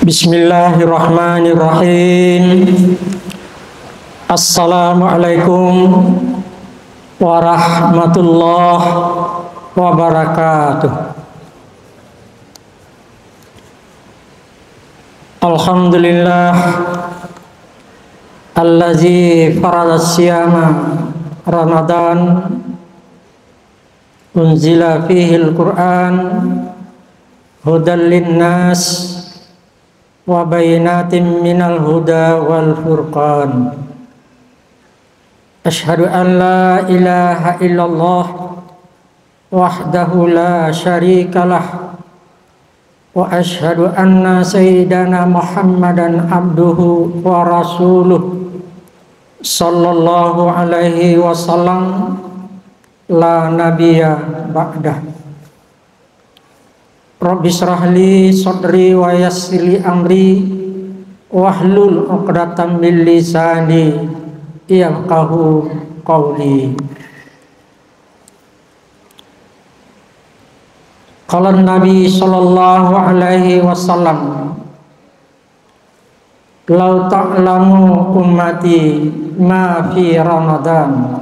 Bismillahirrahmanirrahim. Assalamualaikum warahmatullahi wabarakatuh. Alhamdulillah allazi farada siyama Ramadan unzila fihi al-Qur'an hudan linnas wa bayinatin minal huda wal furqan. Asyhadu an la ilaha illallah wahdahu la syarikalah wa asyhadu anna sayyidana Muhammadan abduhu wa rasuluh sallallahu alaihi wasallam la nabiyya ba'dah. Rabbi shrahli sadri wa yassirli amri wahlul 'uqdatam min lisani yafqahu qawli. Qala Nabi sallallahu alaihi wasallam, "Lau ta'lamu ummati ma fi Ramadan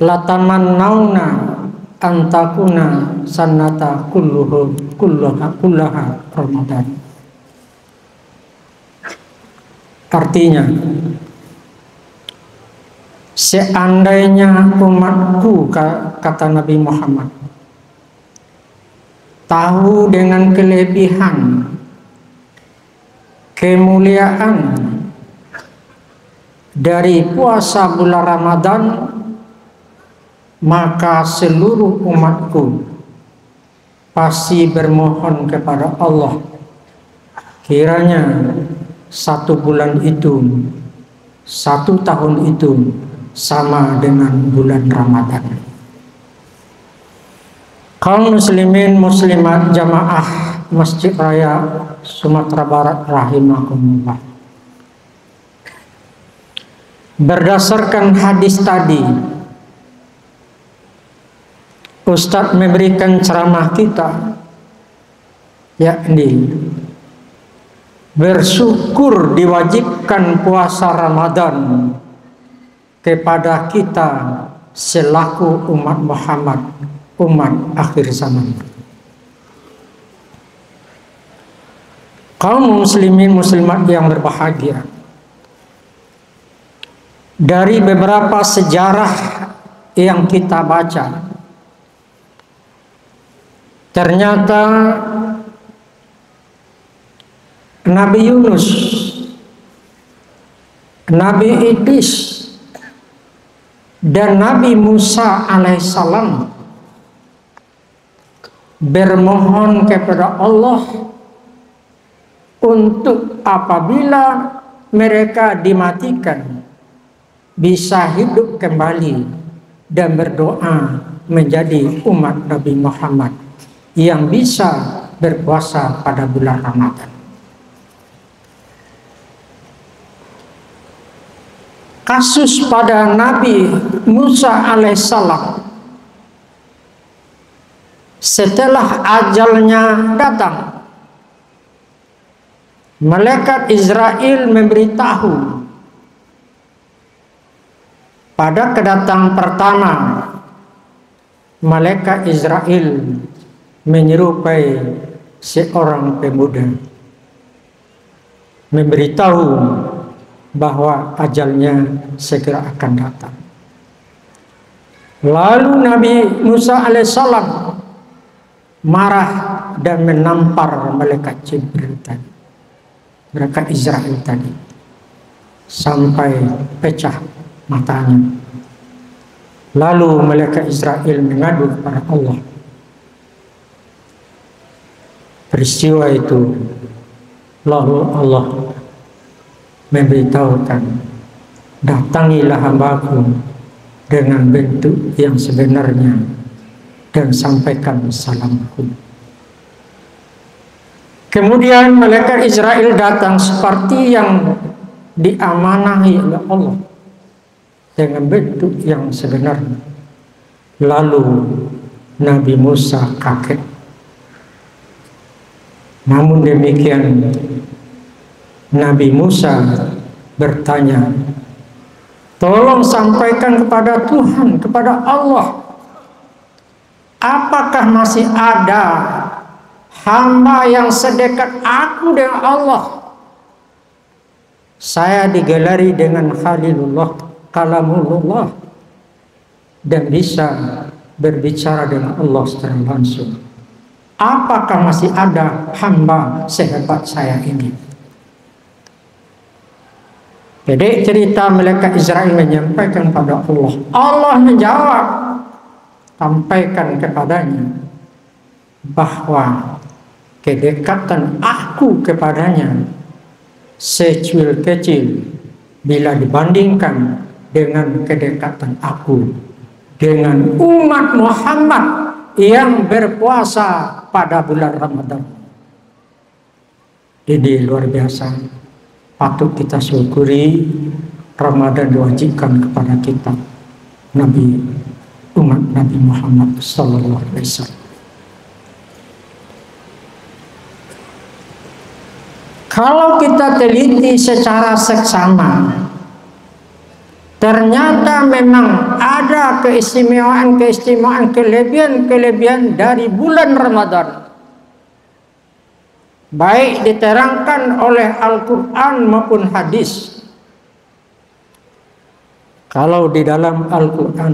latamannawna antakuna sanata kullaha Ramadan." Artinya, seandainya umatku, kata Nabi Muhammad, tahu dengan kelebihan, kemuliaan dari puasa bulan Ramadan, maka seluruh umatku pasti bermohon kepada Allah kiranya satu bulan itu, satu tahun itu sama dengan bulan Ramadan. Kaum muslimin muslimat jamaah Masjid Raya Sumatera Barat rahimakumullah, berdasarkan hadis tadi, Ustadz memberikan ceramah kita, yakni bersyukur diwajibkan puasa Ramadan kepada kita selaku umat Muhammad, umat akhir zaman. Kaum muslimin muslimat yang berbahagia, dari beberapa sejarah yang kita baca, ternyata Nabi Yunus, Nabi Idris, dan Nabi Musa alaihissalam bermohon kepada Allah untuk apabila mereka dimatikan bisa hidup kembali dan berdoa menjadi umat Nabi Muhammad yang bisa berpuasa pada bulan Ramadan. Kasus pada Nabi Musa alaihissalam, setelah ajalnya datang, malaikat Israel memberitahu pada kedatangan pertama, malaikat Israel menyerupai seorang pemuda, memberitahu bahwa ajalnya segera akan datang. Lalu Nabi Musa alaihissalam marah dan menampar malaikat Jibril tadi, malaikat Israel tadi, sampai pecah matanya. Lalu malaikat Israel mengadu kepada Allah. Peristiwa itu, lalu Allah memberitahukan, datangilah hambaku dengan bentuk yang sebenarnya dan sampaikan salamku. Kemudian malaikat Israel datang seperti yang diamanahi oleh Allah dengan bentuk yang sebenarnya. Lalu Nabi Musa kaget. Namun demikian Nabi Musa bertanya, tolong sampaikan kepada Tuhan, kepada Allah, apakah masih ada hamba yang sedekat aku dengan Allah? Saya digelari dengan Khalilullah, Kalamullah, dan bisa berbicara dengan Allah secara langsung. Apakah masih ada hamba sehebat saya ini? Jadi cerita malaikat Israel menyampaikan kepada Allah. Allah menjawab, sampaikan kepadanya bahwa kedekatan aku kepadanya secuil kecil bila dibandingkan dengan kedekatan aku dengan umat Muhammad yang berpuasa pada bulan Ramadan. Ini luar biasa. Patut kita syukuri Ramadan diwajibkan kepada kita, umat Nabi Muhammad sallallahu alaihi wasallam. Kalau kita teliti secara seksama, ternyata memang ada keistimewaan, kelebihan dari bulan Ramadan. Baik diterangkan oleh Al-Quran maupun hadis. Kalau di dalam Al-Quran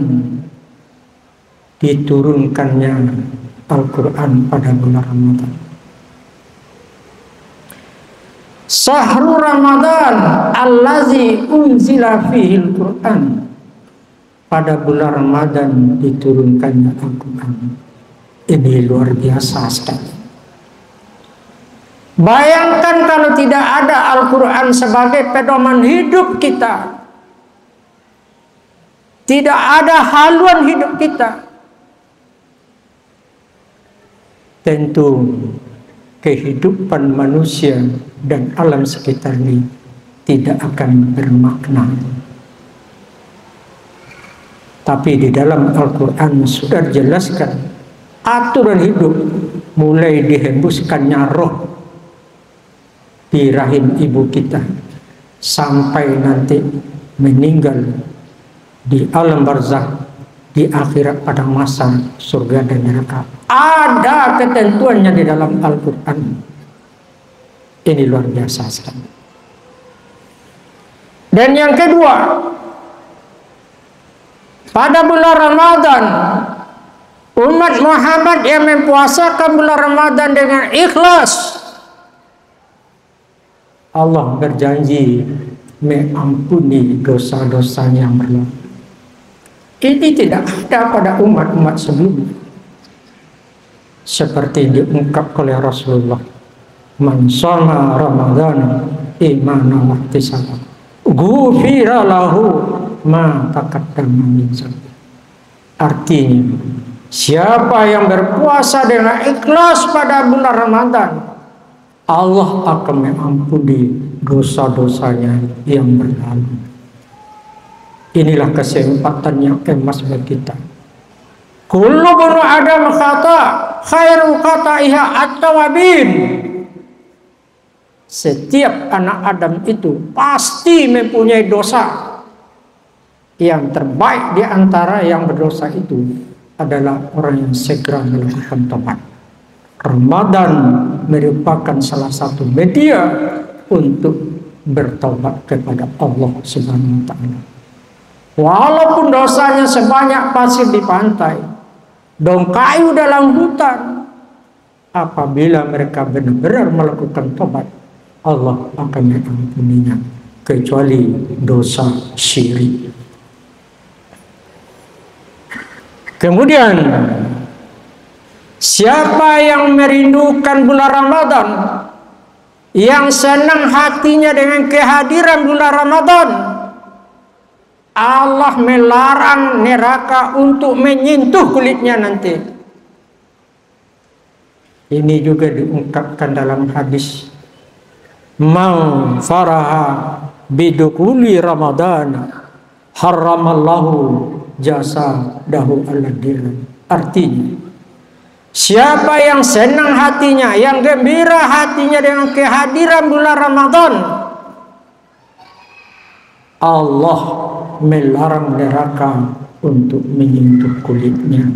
diturunkannya Al-Quran pada bulan Ramadan. Syahrul Ramadan allazi unzila fihil Quran. Pada bulan Ramadan diturunkannya Al-Quran. Ini luar biasa sekali. Bayangkan kalau tidak ada Al-Quran sebagai pedoman hidup kita, tidak ada haluan hidup kita, tentu kehidupan manusia dan alam sekitar ini tidak akan bermakna. Tapi di dalam Al-Quran sudah dijelaskan aturan hidup, mulai dihembuskannya roh di rahim ibu kita sampai nanti meninggal di alam barzakh, di akhirat pada masa surga dan neraka. Ada ketentuannya di dalam Al-Quran. Ini luar biasa sekali. Dan yang kedua, pada bulan Ramadan, umat Muhammad yang mempuasakan bulan Ramadan dengan ikhlas, Allah berjanji mengampuni dosa-dosanya yang berlalu. Ini tidak ada pada umat-umat sebelumnya. Seperti diungkap oleh Rasulullah, man shoma Ramadhan imanan wa ihtisaban ghufira lahu ma taqaddama min dzambi. Artinya, siapa yang berpuasa dengan ikhlas pada bulan Ramadan, Allah akan mengampuni dosa-dosanya yang berlalu. Inilah kesempatan yang emas bagi kita. Kullu banu Adam khata, khairu khataiha at-tawabin. Setiap anak Adam itu pasti mempunyai dosa. Yang terbaik di antara yang berdosa itu adalah orang yang segera melakukan tobat. Ramadan merupakan salah satu media untuk bertobat kepada Allah Subhanahu wa taala. Walaupun dosanya sebanyak pasir di pantai, daun kayu dalam hutan, apabila mereka benar-benar melakukan tobat, Allah akan mengampuninya, kecuali dosa syirik. Kemudian, siapa yang merindukan bulan Ramadan, yang senang hatinya dengan kehadiran bulan Ramadan, Allah melarang neraka untuk menyentuh kulitnya nanti. Ini juga diungkapkan dalam hadis, man faraha bidukuli Ramadan haramallahu jasa dahu al-dir. Artinya, Siapa yang senang hatinya, yang gembira hatinya dengan kehadiran bulan Ramadan, Allah melarang neraka untuk menyentuh kulitnya.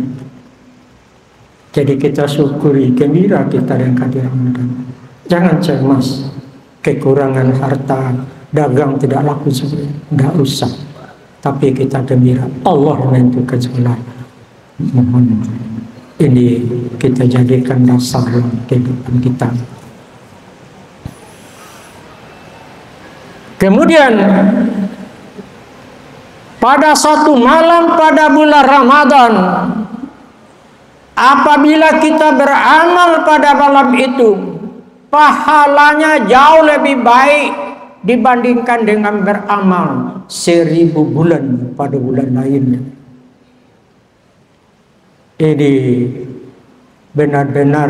Jadi kita syukuri, gembira kita dengan kehadiran Ramadan. Jangan cemas, kekurangan harta, dagang tidak laku sebenarnya, tidak usah. Tapi kita gembira, Allah menentukan segala. Mohon ini kita jadikan dasar kehidupan kita. Kemudian pada satu malam pada bulan Ramadan, apabila kita beramal pada malam itu, pahalanya jauh lebih baik dibandingkan dengan beramal 1000 bulan pada bulan lainnya. Ini benar-benar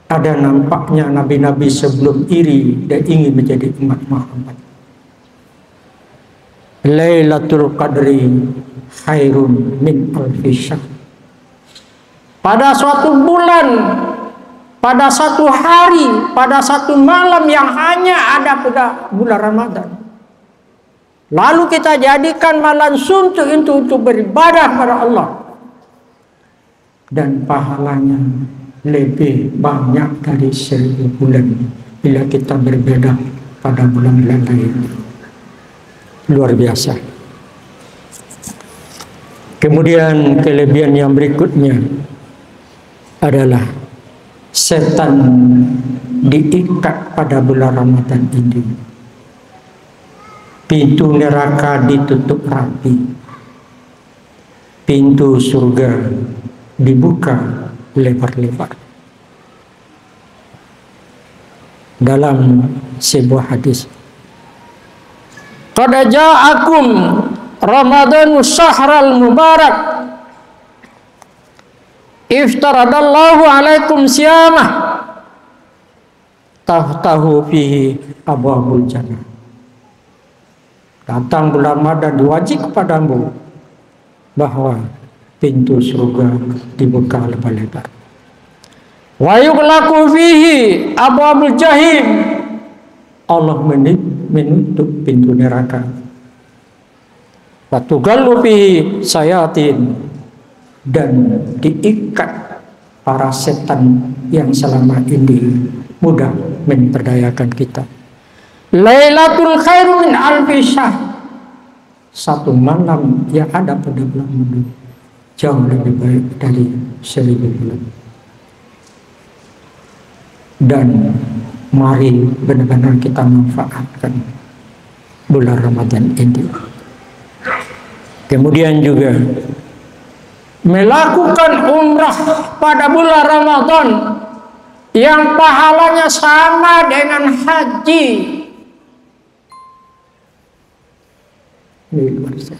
ada nampaknya nabi-nabi sebelum iri dan ingin menjadi umat Muhammad. Lailatul Qadri khairun min alfi syahr. Pada suatu bulan, pada satu hari, pada satu malam yang hanya ada pada bulan Ramadan, lalu kita jadikan malam suntuk itu untuk beribadah kepada Allah, dan pahalanya lebih banyak dari 1000 bulan bila kita berbeda pada bulan-bulan lain. Luar biasa. Kemudian kelebihan yang berikutnya adalah setan diikat pada bulan Ramadan ini. Pintu neraka ditutup rapi, pintu surga dibuka lebar-lebar. Dalam sebuah hadis, qad ja'akum Ramadanu syahral mubarak iftaradallahu alaikum siyamah tahtahu fihi abwabul jannah. Datang bulan Ramadan, diwajib kepadamu bahwa pintu surga dibuka lebar-lebar. Wa yughlaqu fihi abwabul jahim. Allah menutup pintu neraka. Wa tughallu fihi sayatin, dan diikat para setan yang selama ini mudah memperdayakan kita. Lailatul khairu min alfi syahr. Satu malam yang ada pada bulan Ramadan jauh lebih baik dari 1000 bulan. Dan mari benar-benar kita manfaatkan bulan Ramadan ini. Kemudian juga melakukan umrah pada bulan Ramadan yang pahalanya sama dengan haji. Ini luar biasa.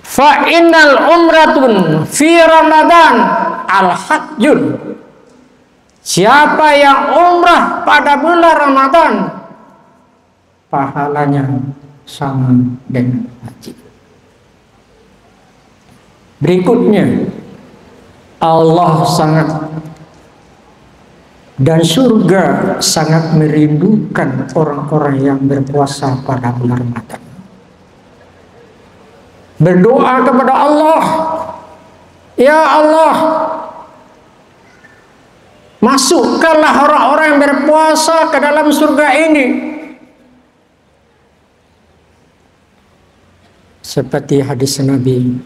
Fa innal umratun fi Ramadan al-hajjun. Siapa yang umrah pada bulan Ramadan, pahalanya sama dengan haji. Berikutnya, Allah sangat dan surga sangat merindukan orang-orang yang berpuasa pada bulan Ramadan. Berdoa kepada Allah, ya Allah, masukkanlah orang-orang yang berpuasa ke dalam surga ini. Seperti hadis Nabi,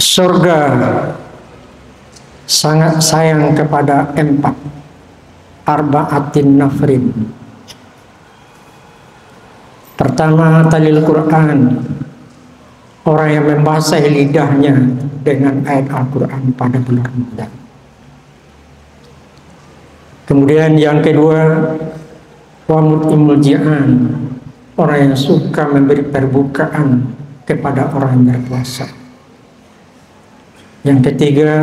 surga sangat sayang kepada 4 arba'atin nafrin. Pertama, talil Quran, orang yang membasahi lidahnya dengan ayat Al-Quran pada bulan Ramadan. Kemudian yang kedua, wa mut'imul ji'an, orang yang suka memberi perbukaan kepada orang yang berpuasa. Yang ketiga,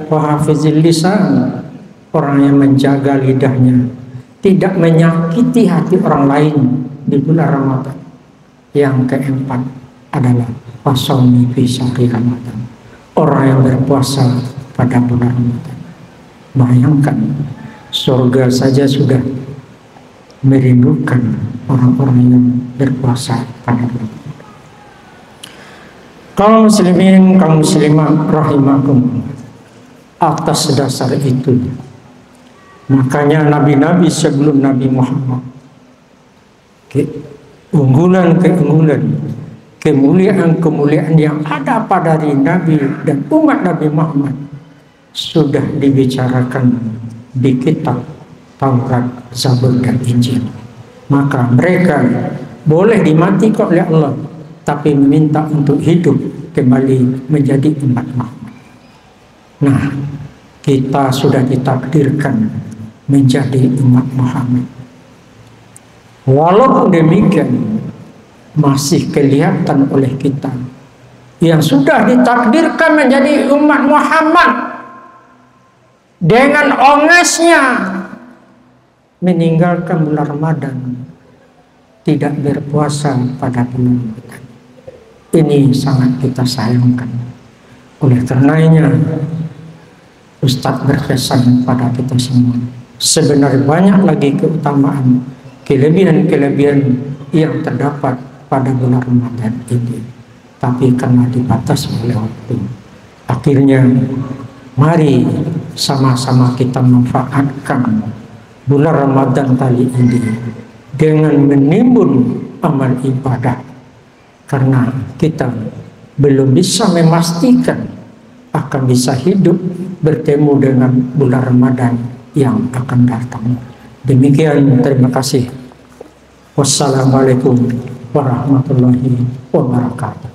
wa hafizil lisan, orang yang menjaga lidahnya, tidak menyakiti hati orang lain di bulan Ramadan. Yang keempat adalah wasomi fi syahri Ramadan. Orang yang berpuasa pada bulan Ramadan. Bayangkan, surga saja sudah merindukan orang-orang yang berpuasa pada bulan Ramadan. Kaum muslimin, kaum muslimah rahimakum, atas dasar itu makanya nabi-nabi sebelum Nabi Muhammad, kemuliaan yang ada pada diri Nabi dan umat Nabi Muhammad sudah dibicarakan di kitab Taurat, Zabur, dan Injil. Maka mereka boleh dimati kok oleh Allah, tapi meminta untuk hidup kembali menjadi umat Muhammad. Nah, kita sudah ditakdirkan menjadi umat Muhammad. Walaupun demikian, masih kelihatan oleh kita yang sudah ditakdirkan menjadi umat Muhammad dengan ongesnya meninggalkan bulan Ramadan, tidak berpuasa pada bulan Ramadan. Ini sangat kita sayangkan. Oleh karenanya, Ustadz berpesan pada kita semua, sebenarnya banyak lagi keutamaan, kelebihan-kelebihan yang terdapat pada bulan Ramadan ini, tapi karena dibatasi oleh waktu, akhirnya mari sama-sama kita manfaatkan bulan Ramadan kali ini dengan menimbun amal ibadah, karena kita belum bisa memastikan akan bisa hidup bertemu dengan bulan Ramadan yang akan datang. Demikian, terima kasih. Wassalamualaikum warahmatullahi wabarakatuh.